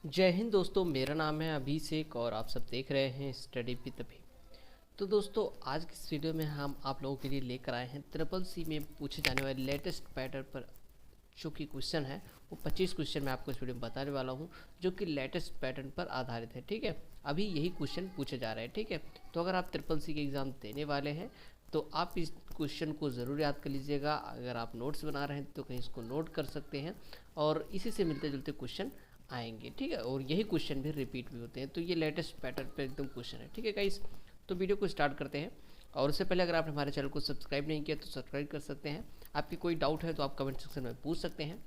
जय हिंद दोस्तों। मेरा नाम है अभिषेक और आप सब देख रहे हैं स्टडी विद अभी। तो दोस्तों, आज की इस वीडियो में हम आप लोगों के लिए लेकर आए हैं ट्रिपल सी में पूछे जाने वाले लेटेस्ट पैटर्न पर जो कि क्वेश्चन है वो 25 क्वेश्चन मैं आपको इस वीडियो में बताने वाला हूँ जो कि लेटेस्ट पैटर्न पर आधारित है। ठीक है, अभी यही क्वेश्चन पूछे जा रहे हैं। ठीक है, तो अगर आप ट्रिपल सी के एग्ज़ाम देने वाले हैं तो आप इस क्वेश्चन को ज़रूर याद कर लीजिएगा। अगर आप नोट्स बना रहे हैं तो कहीं इसको नोट कर सकते हैं और इसी से मिलते जुलते क्वेश्चन आएंगे। ठीक है, और यही क्वेश्चन भी रिपीट भी होते हैं, तो ये लेटेस्ट पैटर्न पे एकदम क्वेश्चन है। ठीक है गाइस, तो वीडियो को स्टार्ट करते हैं। और उससे पहले अगर आपने हमारे चैनल को सब्सक्राइब नहीं किया तो सब्सक्राइब कर सकते हैं। आपकी कोई डाउट है तो आप कमेंट सेक्शन में पूछ सकते हैं।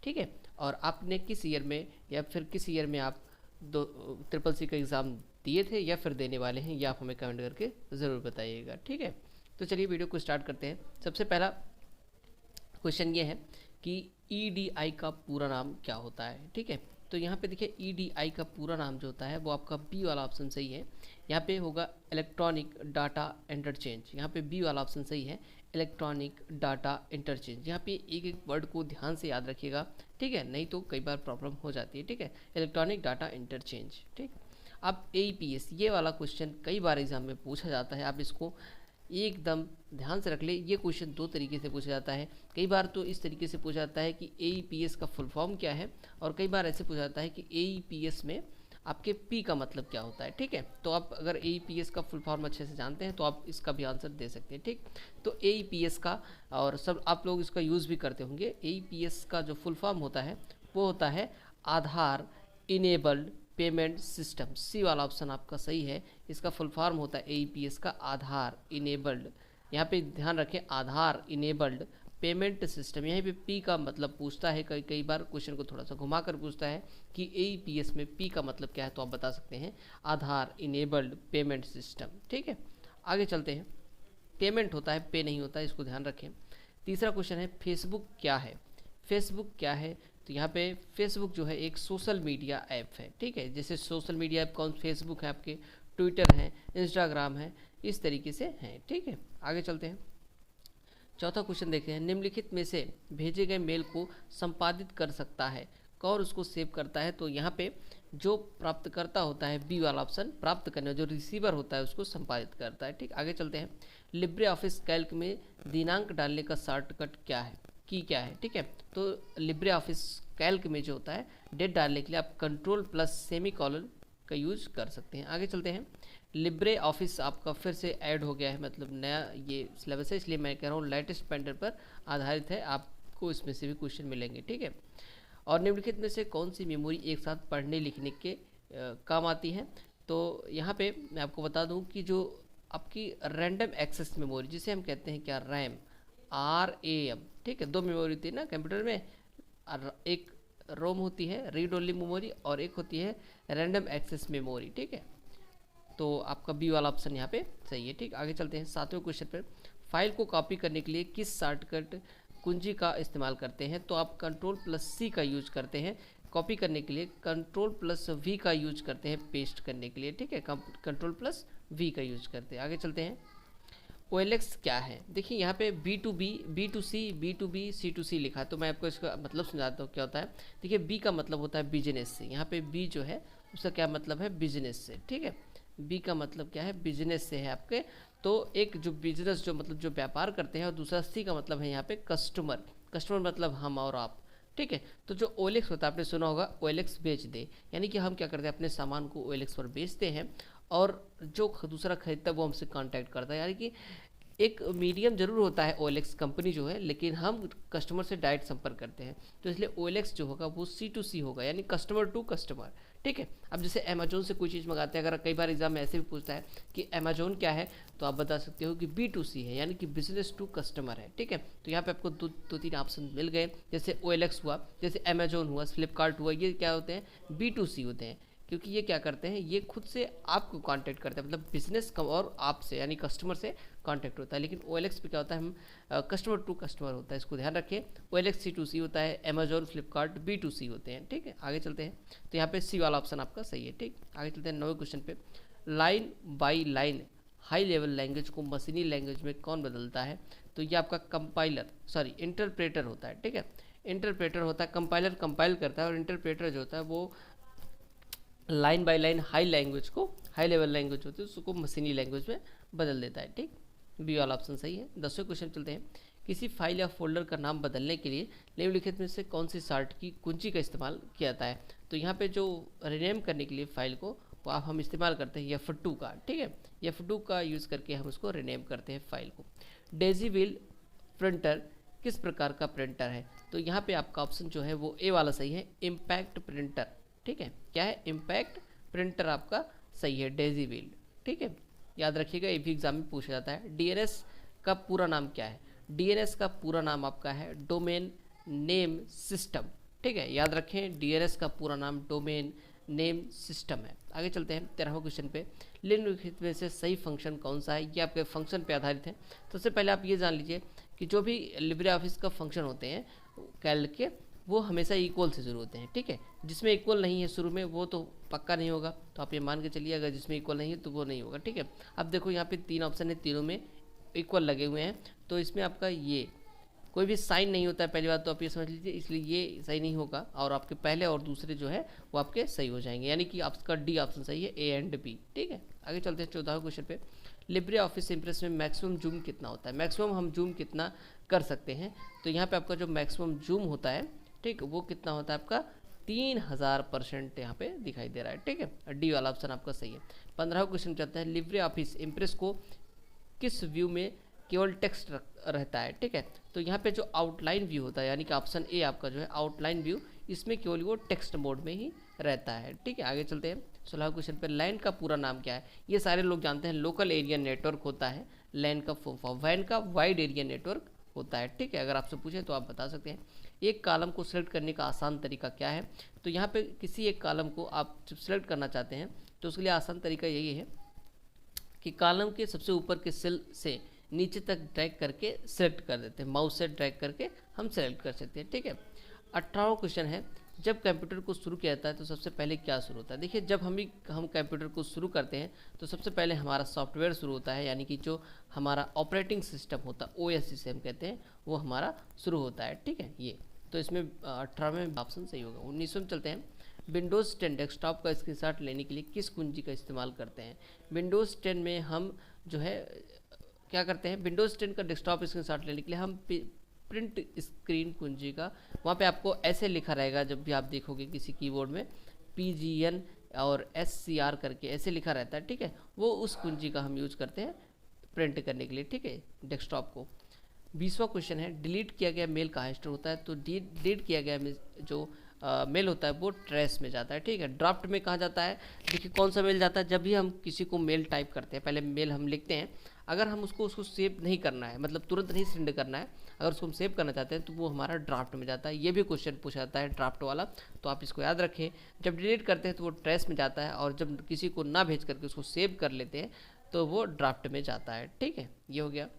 ठीक है, और आपने किस ईयर में या फिर किस ईयर में आप दो ट्रिपल सी का एग्ज़ाम दिए थे या फिर देने वाले हैं, या आप हमें कमेंट करके ज़रूर बताइएगा। ठीक है, तो चलिए वीडियो को स्टार्ट करते हैं। सबसे पहला क्वेश्चन ये है कि ईडीआई का पूरा नाम क्या होता है। ठीक है, तो यहाँ पे देखिए ईडीआई का पूरा नाम जो होता है वो आपका बी वाला ऑप्शन सही है। यहाँ पे होगा इलेक्ट्रॉनिक डाटा इंटरचेंज। यहाँ पे बी वाला ऑप्शन सही है, इलेक्ट्रॉनिक डाटा इंटरचेंज। यहाँ पे एक एक वर्ड को ध्यान से याद रखिएगा। ठीक है, नहीं तो कई बार प्रॉब्लम हो जाती है। ठीक है, इलेक्ट्रॉनिक डाटा इंटरचेंज। ठीक, अब एईपीएस ये वाला क्वेश्चन कई बार एग्जाम में पूछा जाता है। आप इसको एकदम ध्यान से रख ले। ये क्वेश्चन दो तरीके से पूछा जाता है। कई बार तो इस तरीके से पूछा जाता है कि एईपीएस का फुल फॉर्म क्या है, और कई बार ऐसे पूछा जाता है कि एईपीएस में आपके पी का मतलब क्या होता है। ठीक है, तो आप अगर एईपीएस का फुल फॉर्म अच्छे से जानते हैं तो आप इसका भी आंसर दे सकते हैं। ठीक, तो एईपीएस का, और सब आप लोग इसका यूज़ भी करते होंगे, एईपीएस का जो फुल फॉर्म होता है वो होता है आधार इनेबल्ड पेमेंट सिस्टम। सी वाला ऑप्शन आपका सही है। इसका फुल फॉर्म होता है एईपीएस का आधार इनेबल्ड। यहाँ पे ध्यान रखें, आधार इनेबल्ड पेमेंट सिस्टम। यहीं पे पी का मतलब पूछता है, कई कई बार क्वेश्चन को थोड़ा सा घुमा कर पूछता है कि एईपीएस में पी का मतलब क्या है, तो आप बता सकते हैं आधार इनेबल्ड पेमेंट सिस्टम। ठीक है, आगे चलते हैं। पेमेंट होता है, पे नहीं होता है, इसको ध्यान रखें। तीसरा क्वेश्चन है फेसबुक क्या है। फेसबुक क्या है, तो यहाँ पे फेसबुक जो है एक सोशल मीडिया ऐप है। ठीक है, जैसे सोशल मीडिया ऐप कौन, फेसबुक है, आपके ट्विटर है, इंस्टाग्राम है, इस तरीके से हैं। ठीक है, आगे चलते हैं। चौथा क्वेश्चन देखते हैं, निम्नलिखित में से भेजे गए मेल को संपादित कर सकता है, कौन उसको सेव करता है। तो यहाँ पे जो प्राप्तकर्ता होता है, बी वाला ऑप्शन, प्राप्त करने जो रिसीवर होता है उसको संपादित करता है। ठीक, आगे चलते हैं। लिब्रे ऑफिस कैल्क में दिनांक डालने का शॉर्टकट क्या है, की क्या है। ठीक है, तो लिब्रे ऑफिस कैल्क में जो होता है डेट डालने के लिए आप कंट्रोल प्लस सेमी कॉलन का यूज कर सकते हैं। आगे चलते हैं। लिब्रे ऑफिस आपका फिर से ऐड हो गया है, मतलब नया ये सिलेबस है, इसलिए मैं कह रहा हूँ लेटेस्ट पैटर्न पर आधारित है, आपको इसमें से भी क्वेश्चन मिलेंगे। ठीक है, और निम्नलिखित में से कौन सी मेमोरी एक साथ पढ़ने लिखने के काम आती है। तो यहाँ पे मैं आपको बता दूँ कि जो आपकी रैंडम एक्सेस मेमोरी, जिसे हम कहते हैं क्या, रैम, RAM। ठीक है, दो मेमोरी होती है ना कंप्यूटर में, एक रोम होती है रीड ओनली मेमोरी, और एक होती है रैंडम एक्सेस मेमोरी। ठीक है, तो आपका बी वाला ऑप्शन यहाँ पे सही है। ठीक, आगे चलते हैं। सातवें क्वेश्चन पर, फाइल को कॉपी करने के लिए किस शॉर्टकट कुंजी का इस्तेमाल करते हैं। तो आप कंट्रोल प्लस सी का यूज करते हैं कॉपी करने के लिए, कंट्रोल प्लस वी का यूज करते हैं पेस्ट करने के लिए। ठीक है, कंट्रोल प्लस वी का यूज करते हैं। आगे चलते हैं। OLX क्या है। देखिए यहाँ पे B2B, B2C, B2B, C2C लिखा है, तो मैं आपको इसका मतलब समझाता हूँ क्या होता है। देखिए बी का मतलब होता है बिजनेस से। यहाँ पे बी जो है उसका क्या मतलब है, बिजनेस से। ठीक है, बी का मतलब क्या है, बिजनेस से है आपके। तो एक जो बिजनेस जो मतलब जो व्यापार करते हैं, और दूसरा सी का मतलब है यहाँ पे कस्टमर। कस्टमर मतलब हम और आप। ठीक है, तो जो OLX होता है आपने सुना होगा, OLX बेच दे, यानी कि हम क्या करते हैं, अपने सामान को OLX पर बेचते हैं और जो दूसरा खरीदता है वो हमसे कांटेक्ट करता है। यानी कि एक मीडियम जरूर होता है OLX कंपनी जो है, लेकिन हम कस्टमर से डायरेक्ट संपर्क करते हैं, तो इसलिए OLX जो होगा वो C2C होगा, यानी कस्टमर टू कस्टमर। ठीक है, अब जैसे अमेजोन से कोई चीज़ मंगाते हैं, अगर कई बार एग्जाम में ऐसे भी पूछता है कि अमेजोन क्या है, तो आप बता सकते हो कि B2C है, यानी कि बिजनेस टू कस्टमर है। ठीक है, तो यहाँ पे आपको दो तीन ऑप्शन मिल गए, जैसे OLX हुआ, जैसे अमेजोन हुआ, फ्लिपकार्ट हुआ, ये क्या होते हैं, B2C होते हैं, क्योंकि ये क्या करते हैं, ये खुद से आपको कांटेक्ट करते हैं, मतलब बिजनेस और आपसे यानी कस्टमर से कांटेक्ट होता है। लेकिन OLX पे क्या होता है, हम कस्टमर टू कस्टमर होता है, इसको ध्यान रखें। OLX C2C होता है, अमेजोन फ्लिपकार्ट B2C होते हैं। ठीक है, आगे चलते हैं। तो यहाँ पे सी वाला ऑप्शन आपका सही है। ठीक, आगे चलते हैं 9वें क्वेश्चन पे। Line by line high level language को मशीनी लैंग्वेज में कौन बदलता है। तो ये आपका कंपाइलर, सॉरी इंटरप्रेटर होता है। ठीक है, इंटरप्रेटर होता है, कंपाइलर कंपाइल करता है, और इंटरप्रेटर जो होता है वो line by line high language को, हाई लेवल लैंग्वेज होती है उसको मशीनी लैंग्वेज में बदल देता है। ठीक, बी वाला ऑप्शन सही है। 10वें क्वेश्चन चलते हैं। किसी फाइल या फोल्डर का नाम बदलने के लिए निम्नलिखित में से कौन सी शार्ट की कुंजी का इस्तेमाल किया जाता है? तो यहाँ पे जो रिनेम करने के लिए फाइल को वो आप हम इस्तेमाल करते हैं F2 का। ठीक है, F2 का यूज़ करके हम उसको रिनेम करते हैं फाइल को। डेजी व्हील प्रिंटर किस प्रकार का प्रिंटर है? तो यहाँ पे आपका ऑप्शन जो है वो ए वाला सही है, इम्पैक्ट प्रिंटर। ठीक है, क्या है? इम्पैक्ट प्रिंटर आपका सही है, डेजी व्हील। ठीक है, याद रखिएगा, ये भी एग्जाम में पूछा जाता है। डीएनएस का पूरा नाम क्या है? डीएनएस का पूरा नाम आपका है डोमेन नेम सिस्टम। ठीक है, याद रखें, डीएनएस का पूरा नाम डोमेन नेम सिस्टम है। आगे चलते हैं 13वें क्वेश्चन पे। निम्नलिखित में से सही फंक्शन कौन सा है? ये आपके फंक्शन पे आधारित है। तो सबसे पहले आप ये जान लीजिए कि जो भी लिब्रे ऑफिस का फंक्शन होते हैं कैल्क के, वो हमेशा इक्वल से शुरू होते हैं। ठीक है, जिसमें इक्वल नहीं है शुरू में वो तो पक्का नहीं होगा, तो आप ये मान के चलिए अगर जिसमें इक्वल नहीं है तो वो नहीं होगा। ठीक है, अब देखो यहाँ पे 3 ऑप्शन है, तीनों में इक्वल लगे हुए हैं, तो इसमें आपका ये कोई भी साइन नहीं होता है, पहली बात तो आप ये समझ लीजिए, इसलिए ये सही नहीं होगा और आपके पहले और दूसरे जो है वो आपके सही हो जाएंगे, यानी कि आपका डी ऑप्शन सही है, ए एंड बी। ठीक है, आगे चलते हैं 14वें क्वेश्चन पे। लिब्रे ऑफिस इम्प्रेस में मैक्सिमम जूम कितना होता है? मैक्सिमम हम जूम कितना कर सकते हैं? तो यहाँ पे आपका जो मैक्सिमम जूम होता है, ठीक, वो कितना होता है आपका 3000% यहाँ पे दिखाई दे रहा है। ठीक है, डी वाला ऑप्शन आपका सही है। 15वां क्वेश्चन चलता है। लिब्रे ऑफिस इम्प्रेस को किस व्यू में केवल टेक्स्ट रहता है? ठीक है, तो यहाँ पे जो आउटलाइन व्यू होता है, यानी कि ऑप्शन ए आपका जो है आउटलाइन व्यू, इसमें केवल वो टेक्स्ट मोड में ही रहता है। ठीक है, आगे चलते हैं 16वें क्वेश्चन पे। लैन का पूरा नाम क्या है? ये सारे लोग जानते हैं, लोकल एरिया नेटवर्क होता है लैन का फुल फॉर्म। वैन का वाइड एरिया नेटवर्क होता है। ठीक है, अगर आपसे पूछे तो आप बता सकते हैं। एक कॉलम को सिलेक्ट करने का आसान तरीका क्या है? तो यहाँ पे किसी एक कॉलम को आप जब सिलेक्ट करना चाहते हैं तो उसके लिए आसान तरीका यही है कि कॉलम के सबसे ऊपर के सेल से नीचे तक ड्रैग करके सेलेक्ट कर देते हैं, माउस से ड्रैग करके हम सेलेक्ट कर सकते हैं। ठीक है, 18वां क्वेश्चन है। जब कंप्यूटर को शुरू किया जाता है तो सबसे पहले क्या शुरू होता है? देखिए, जब हम कंप्यूटर को शुरू करते हैं तो सबसे पहले हमारा सॉफ्टवेयर शुरू होता है, यानी कि जो हमारा ऑपरेटिंग सिस्टम होता है OS जिसे हम कहते हैं, वो हमारा शुरू होता है। ठीक है, ये तो इसमें 18वें ऑप्शन सही होगा। 19वें चलते हैं। विंडोज़ 10 डेस्कटॉप का स्क्रीनशॉट लेने के लिए किस कुंजी का इस्तेमाल करते हैं? विंडोज़ 10 में हम जो है क्या करते हैं, विंडोज़ 10 का डेस्कटॉप स्क्रीनशॉट लेने के लिए हम प्रिंट स्क्रीन कुंजी का, वहाँ पे आपको ऐसे लिखा रहेगा, जब भी आप देखोगे किसी कीबोर्ड में PGN और SCR करके ऐसे लिखा रहता है। ठीक है, वो उस कुंजी का हम यूज़ करते हैं प्रिंट करने के लिए। ठीक है, डेस्कटॉप को। 20वां क्वेश्चन है। डिलीट किया गया मेल कहाँ स्टोर होता है? तो डिलीट किया गया जो मेल होता है वो ट्रेस में जाता है। ठीक है, ड्राफ्ट में कहाँ जाता है? देखिए, कौन सा मेल जाता है? जब भी हम किसी को मेल टाइप करते हैं, पहले मेल हम लिखते हैं, अगर हम उसको सेव नहीं करना है, मतलब तुरंत नहीं सेंड करना है, अगर उसको हम सेव करना चाहते हैं तो वो हमारा ड्राफ्ट में जाता है। ये भी क्वेश्चन पूछा जाता है ड्राफ्ट वाला, तो आप इसको याद रखें। जब डिलीट करते हैं तो वो ट्रेस में जाता है, और जब किसी को ना भेज करके उसको सेव कर लेते हैं तो वो ड्राफ्ट में जाता है। ठीक है, ये हो गया।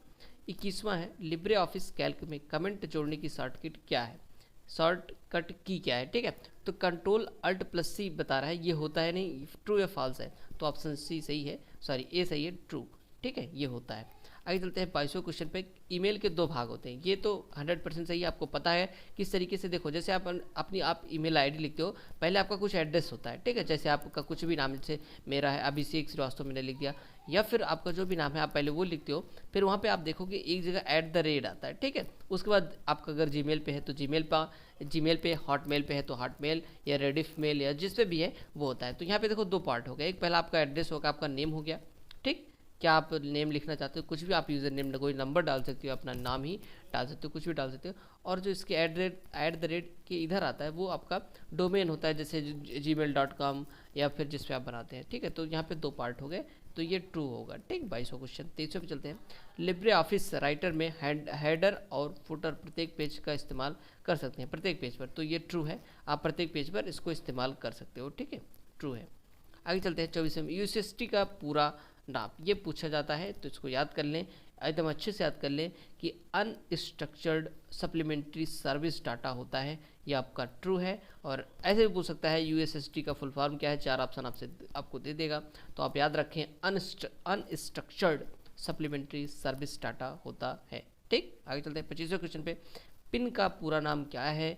21वां है। लिब्रे ऑफिस कैल्क में कमेंट जोड़ने की शॉर्टकट क्या है? शॉर्टकट की क्या है? ठीक है, तो Ctrl+Alt+C बता रहा है, ये होता है नहीं, ट्रू या फॉल्स है, तो ऑप्शन सी सही है, सॉरी ए सही है, ट्रू। ठीक है, ये होता है। आगे चलते हैं 22वें क्वेश्चन पे। ईमेल के 2 भाग होते हैं, ये तो 100% सही है, आपको पता है किस तरीके से। देखो, जैसे आप अपनी ईमेल आईडी लिखते हो, पहले आपका कुछ एड्रेस होता है। ठीक है, जैसे आपका कुछ भी नाम, जैसे मेरा है अभिषेक श्रीवास्तव, मैंने लिख दिया, या फिर आपका जो भी नाम है आप पहले वो लिखते हो, फिर वहाँ पे आप देखोगे एक जगह @ आता है। ठीक है, उसके बाद आपका अगर जीमेल पे है तो जीमेल पे, हॉटमेल पे है तो हॉटमेल या रेडिफ मेल या जिस पे भी है वो होता है। तो यहाँ पे देखो 2 पार्ट हो गए, एक पहला आपका एड्रेस होगा, आपका नेम हो गया। ठीक, क्या आप नेम लिखना चाहते हो, कुछ भी आप यूज़र नेम, कोई नंबर डाल सकते हो, अपना नाम ही डाल सकते हो, कुछ भी डाल सकते हो। और जो इसके @ के इधर आता है वो आपका डोमेन होता है, जैसे gmail.com या फिर जिस पे आप बनाते हैं। ठीक है, तो यहाँ पे 2 पार्ट हो गए, तो ये ट्रू होगा। ठीक, 22वां क्वेश्चन। 23वें पे चलते हैं। लिब्रे ऑफिस राइटर में हेडर और फुटर प्रत्येक पेज का इस्तेमाल कर सकते हैं, प्रत्येक पेज पर, तो ये ट्रू है, आप प्रत्येक पेज पर इसको इस्तेमाल कर सकते हो। ठीक है, ट्रू है। आगे चलते हैं 24वें। USST का पूरा नाम ये पूछा जाता है, तो इसको याद कर लें, एकदम अच्छे से याद कर लें कि अनस्ट्रक्चर्ड सप्लीमेंट्री सर्विस डाटा होता है, ये आपका ट्रू है। और ऐसे भी पूछ सकता है USST का फुल फॉर्म क्या है, 4 ऑप्शन आपको दे देगा, तो आप याद रखें अनस्ट्रक्चर्ड सप्लीमेंट्री सर्विस डाटा होता है। ठीक, आगे चलते हैं 25वें क्वेश्चन पे। पिन का पूरा नाम क्या है?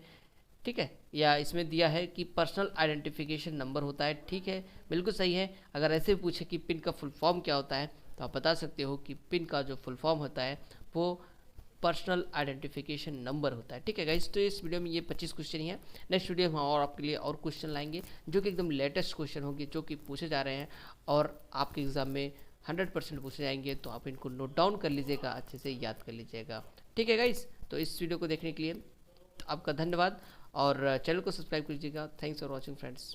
ठीक है, या इसमें दिया है कि पर्सनल आइडेंटिफिकेशन नंबर होता है। ठीक है, बिल्कुल सही है। अगर ऐसे पूछे कि पिन का फुल फॉर्म क्या होता है तो आप बता सकते हो कि पिन का जो फुल फॉर्म होता है वो पर्सनल आइडेंटिफिकेशन नंबर होता है। ठीक है गाइस, तो इस वीडियो में ये 25 क्वेश्चन ही है। नेक्स्ट वीडियो में हम और आपके लिए और क्वेश्चन लाएंगे जो कि एकदम लेटेस्ट क्वेश्चन होंगे, जो कि पूछे जा रहे हैं और आपके एग्जाम में 100% पूछे जाएंगे। तो आप इनको नोट डाउन कर लीजिएगा, अच्छे से याद कर लीजिएगा। ठीक है गाइस, तो इस वीडियो को देखने के लिए आपका धन्यवाद और चैनल को सब्सक्राइब कीजिएगा। Thanks for watching friends.